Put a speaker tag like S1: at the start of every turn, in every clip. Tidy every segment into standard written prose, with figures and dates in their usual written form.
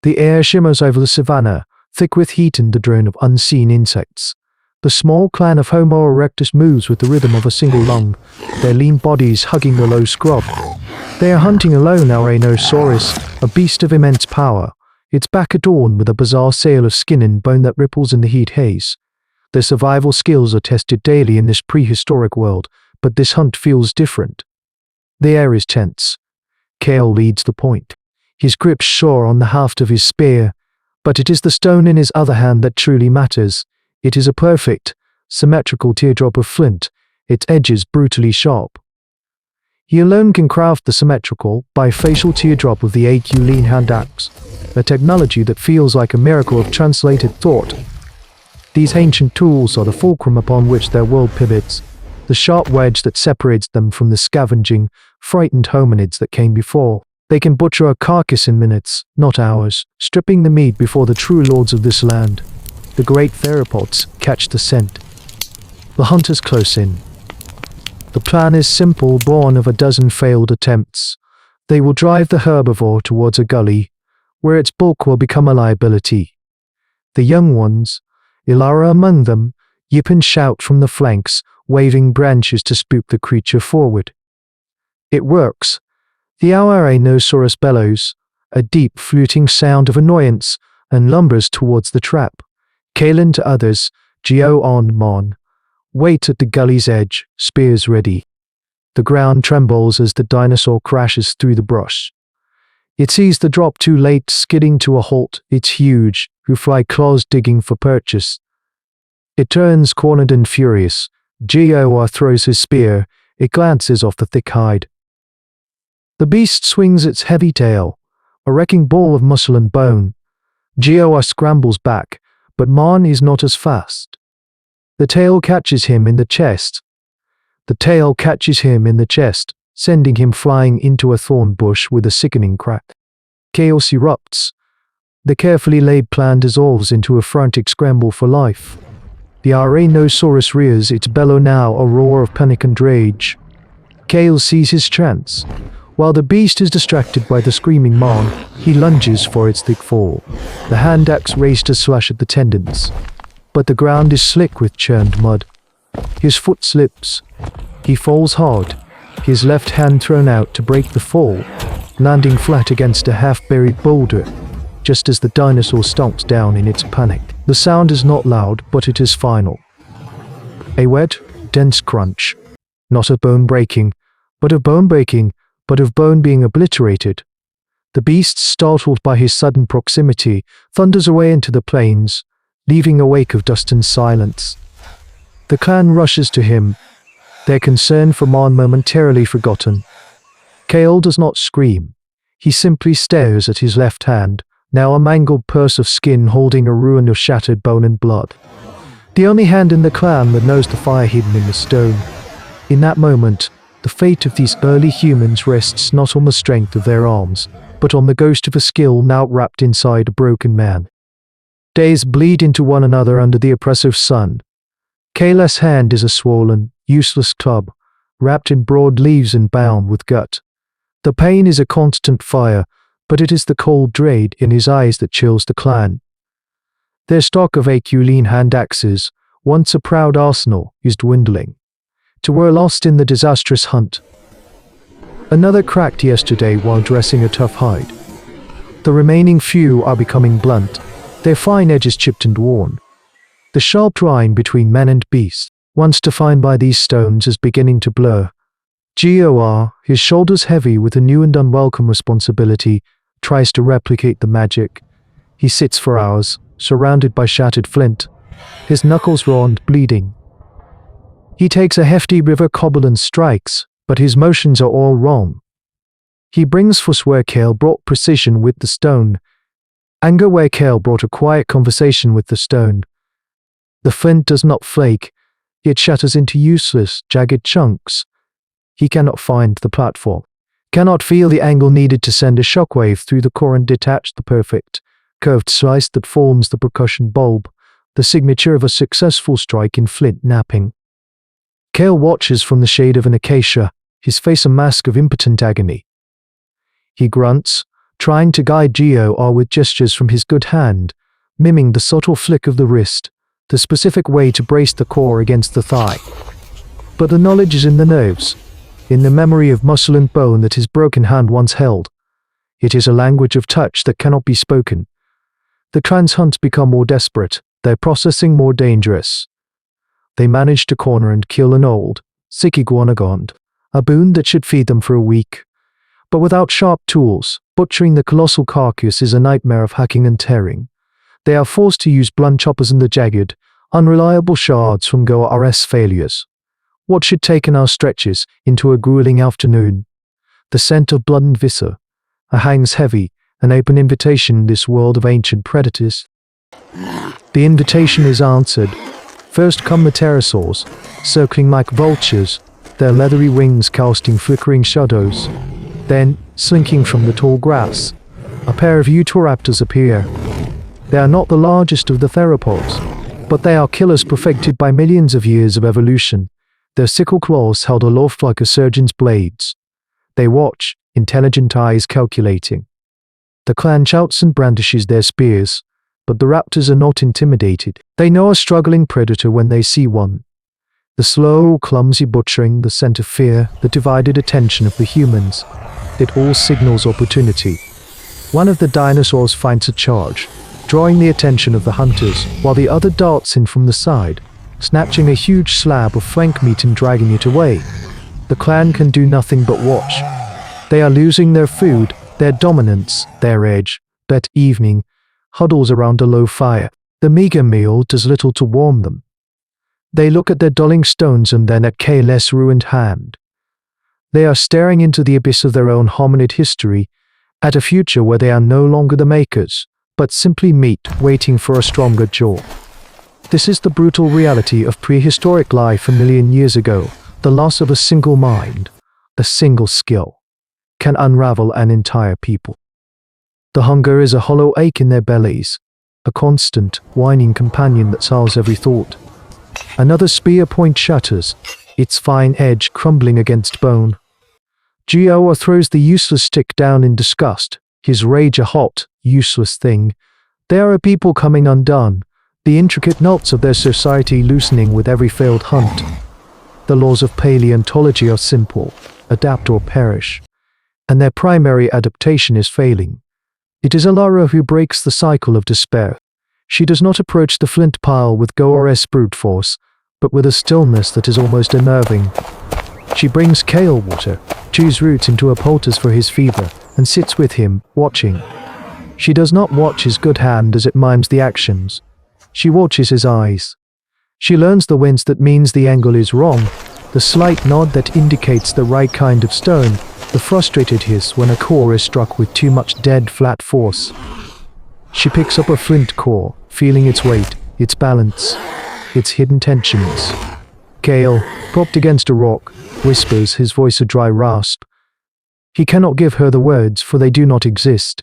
S1: The air shimmers over the savannah, thick with heat and the drone of unseen insects. The small clan of Homo Erectus moves with the rhythm of a single lung, their lean bodies hugging the low scrub. They are hunting alone our Ankylosaurus, a beast of immense power, its back adorned with a bizarre sail of skin and bone that ripples in the heat haze. Their survival skills are tested daily in this prehistoric world, but this hunt feels different. The air is tense. Kale leads the point. His grip sure on the haft of his spear, but it is the stone in his other hand that truly matters. It is a perfect, symmetrical teardrop of flint, its edges brutally sharp. He alone can craft the symmetrical, bifacial teardrop of the Acheulean hand axe, a technology that feels like a miracle of translated thought. These ancient tools are the fulcrum upon which their world pivots, the sharp wedge that separates them from the scavenging, frightened hominids that came before. They can butcher a carcass in minutes, not hours, stripping the meat before the true lords of this land. The great theropods catch the scent. The hunters close in. The plan is simple, born of a dozen failed attempts. They will drive the herbivore towards a gully, where its bulk will become a liability. The young ones, Ilara among them, yip and shout from the flanks, waving branches to spook the creature forward. It works. The Ankylosaurus bellows, a deep fluting sound of annoyance, and lumbers towards the trap. Kalen to others, Geo on Mon, wait at the gully's edge, spears ready. The ground trembles as the dinosaur crashes through the brush. It sees the drop too late, skidding to a halt, its huge, hoof-like claws digging for purchase. It turns cornered and furious. Geo throws his spear, it glances off the thick hide. The beast swings its heavy tail, a wrecking ball of muscle and bone. Geo scrambles back, but Mon is not as fast. The tail catches him in the chest. Sending him flying into a thorn bush with a sickening crack. Chaos erupts. The carefully laid plan dissolves into a frantic scramble for life. The Ankylosaurus rears its bellow now, a roar of panic and rage. Kale sees his chance. While the beast is distracted by the screaming Mon, he lunges for its thick fall. The hand axe raised to slash at the tendons. But the ground is slick with churned mud. His foot slips. He falls hard, his left hand thrown out to break the fall, landing flat against a half-buried boulder, just as the dinosaur stomps down in its panic. The sound is not loud, but it is final. A wet, dense crunch. Not of bone breaking, but of bone being obliterated. The beast, startled by his sudden proximity, thunders away into the plains, leaving a wake of dust and silence. The clan rushes to him, their concern for Mon momentarily forgotten. Kale does not scream. He simply stares at his left hand, now a mangled purse of skin holding a ruin of shattered bone and blood. The only hand in the clan that knows the fire hidden in the stone. In that moment, the fate of these early humans rests not on the strength of their arms, but on the ghost of a skill now wrapped inside a broken man. Days bleed into one another under the oppressive sun. Kale's hand is a swollen, useless club, wrapped in broad leaves and bound with gut. The pain is a constant fire, but it is the cold dread in his eyes that chills the clan. Their stock of Acheulean hand axes, once a proud arsenal, is dwindling. To were lost in the disastrous hunt. Another cracked yesterday while dressing a tough hide. The remaining few are becoming blunt, their fine edges chipped and worn. The sharp line between man and beast, once defined by these stones, is beginning to blur. Gor, his shoulders heavy with a new and unwelcome responsibility, tries to replicate the magic. He sits for hours, surrounded by shattered flint, his knuckles raw and bleeding. He takes a hefty river cobble and strikes, but his motions are all wrong. He brings force where Kale brought precision with the stone, anger where Kale brought a quiet conversation with the stone. The flint does not flake, it shatters into useless, jagged chunks. He cannot find the platform, cannot feel the angle needed to send a shockwave through the core and detach the perfect, curved slice that forms the percussion bulb, the signature of a successful strike in flint knapping. Kale watches from the shade of an acacia, his face a mask of impotent agony. He grunts, trying to guide Geo with gestures from his good hand, miming the subtle flick of the wrist, the specific way to brace the core against the thigh. But the knowledge is in the nerves, in the memory of muscle and bone that his broken hand once held. It is a language of touch that cannot be spoken. The clan's hunts become more desperate, their processing more dangerous. They manage to corner and kill an old, sick iguanodon, a boon that should feed them for a week. But without sharp tools, butchering the colossal carcass is a nightmare of hacking and tearing. They are forced to use blunt choppers and the jagged, unreliable shards from GORS failures. What should take an hour stretches into a grueling afternoon. The scent of blood and viscera hangs heavy, an open invitation in this world of ancient predators. The invitation is answered. First come the pterosaurs, circling like vultures, their leathery wings casting flickering shadows. Then, slinking from the tall grass, a pair of Utahraptors appear. They are not the largest of the theropods, but they are killers perfected by millions of years of evolution, their sickle claws held aloft like a surgeon's blades. They watch, intelligent eyes calculating. The clan shouts and brandishes their spears, but the raptors are not intimidated. They know a struggling predator when they see one. The slow, clumsy butchering, the scent of fear, the divided attention of the humans. It all signals opportunity. One of the dinosaurs finds a charge, drawing the attention of the hunters, while the other darts in from the side, snatching a huge slab of flank meat and dragging it away. The clan can do nothing but watch. They are losing their food, their dominance, their edge. That evening, huddles around a low fire. The meager meal does little to warm them. They look at their dulling stones and then at K-less ruined hand. They are staring into the abyss of their own hominid history, at a future where they are no longer the makers, but simply meat waiting for a stronger jaw. This is the brutal reality of prehistoric life a million years ago. The loss of a single mind, a single skill, can unravel an entire people. The hunger is a hollow ache in their bellies, a constant, whining companion that solves every thought. Another spear point shatters, its fine edge crumbling against bone. Geo throws the useless stick down in disgust, his rage a hot, useless thing. There are people coming undone, the intricate knots of their society loosening with every failed hunt. The laws of paleontology are simple, adapt or perish, and their primary adaptation is failing. It is Alara who breaks the cycle of despair. She does not approach the flint pile with GORS brute force, but with a stillness that is almost unnerving. She brings kale water, chews roots into a poultice for his fever, and sits with him, watching. She does not watch his good hand as it mimes the actions. She watches his eyes. She learns the wince that means the angle is wrong, the slight nod that indicates the right kind of stone, the frustrated hiss when a core is struck with too much dead flat force. She picks up a flint core, feeling its weight, its balance, its hidden tensions. Kale, propped against a rock, whispers, his voice a dry rasp. He cannot give her the words, for they do not exist.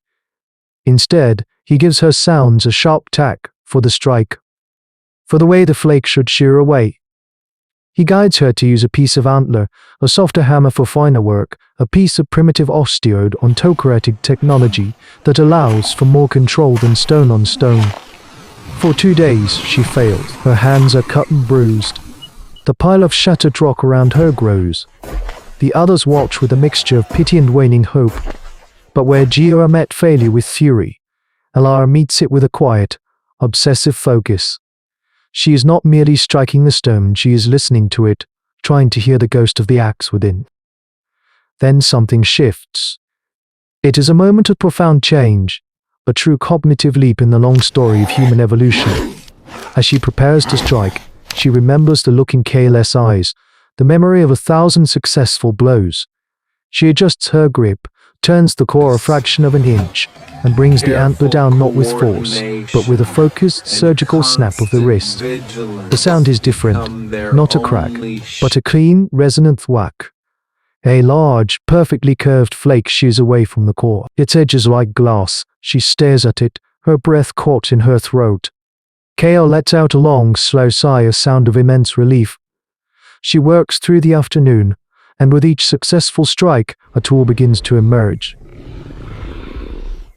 S1: Instead, he gives her sounds a sharp tack for the strike, for the way the flake should shear away. He guides her to use a piece of antler, a softer hammer for finer work, a piece of primitive osteoid on toolmaker technology that allows for more control than stone on stone. For 2 days, she failed. Her hands are cut and bruised. The pile of shattered rock around her grows. The others watch with a mixture of pity and waning hope. But where Geo met failure with fury, Alara meets it with a quiet, obsessive focus. She is not merely striking the stone, she is listening to it, trying to hear the ghost of the axe within. Then something shifts. It is a moment of profound change, a true cognitive leap in the long story of human evolution. As she prepares to strike, she remembers the look in K-less eyes, the memory of 1,000 successful blows. She adjusts her grip, turns the core a fraction of an inch, and brings the antler down not with force, but with a focused, surgical snap of the wrist. The sound is different, not a crack, but a clean, resonant thwack. A large, perfectly curved flake shears away from the core. Its edge is like glass. She stares at it, her breath caught in her throat. Kale lets out a long, slow sigh, a sound of immense relief. She works through the afternoon, and with each successful strike, a tool begins to emerge.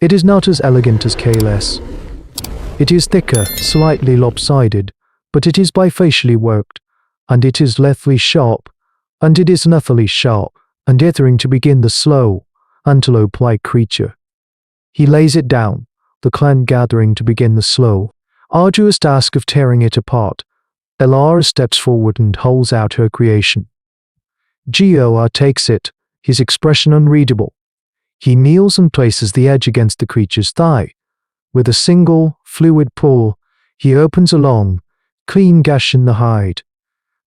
S1: It is not as elegant as KLS. It is thicker, slightly lopsided, but it is bifacially worked, and it is lethally sharp, and it is nothily sharp, and dithering to begin the slow, antelope-like creature. He lays it down, the clan gathering to begin the slow, arduous task of tearing it apart. Elara steps forward and holds out her creation. Geoa takes it, his expression unreadable. He kneels and places the edge against the creature's thigh. With a single, fluid pull, he opens a long, clean gash in the hide.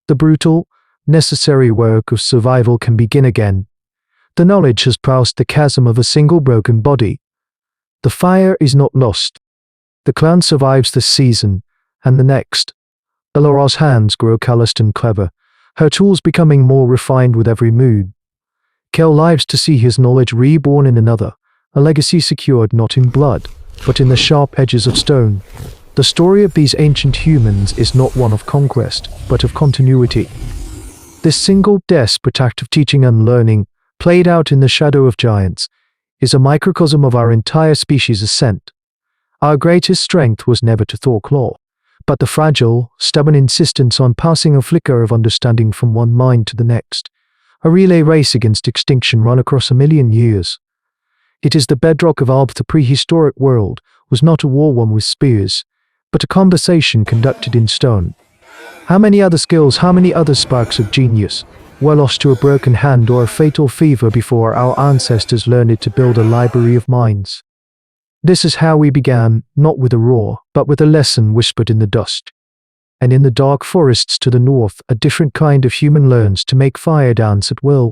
S1: The brutal, necessary work of survival can begin again. The knowledge has passed the chasm of a single broken body. The fire is not lost. The clan survives this season, and the next. Elara's hands grow calloused and clever, her tools becoming more refined with every mood. Kel lives to see his knowledge reborn in another, a legacy secured not in blood, but in the sharp edges of stone. The story of these ancient humans is not one of conquest, but of continuity. This single desperate act of teaching and learning, played out in the shadow of giants, is a microcosm of our entire species' ascent. Our greatest strength was never to thaw claw, but the fragile, stubborn insistence on passing a flicker of understanding from one mind to the next. A relay race against extinction run across 1,000,000 years. It is the bedrock of the prehistoric world, was not a war won with spears, but a conversation conducted in stone. How many other skills, how many other sparks of genius, were lost to a broken hand or a fatal fever before our ancestors learned to build a library of minds? This is how we began, not with a roar, but with a lesson whispered in the dust. And in the dark forests to the north, a different kind of human learns to make fire dance at will.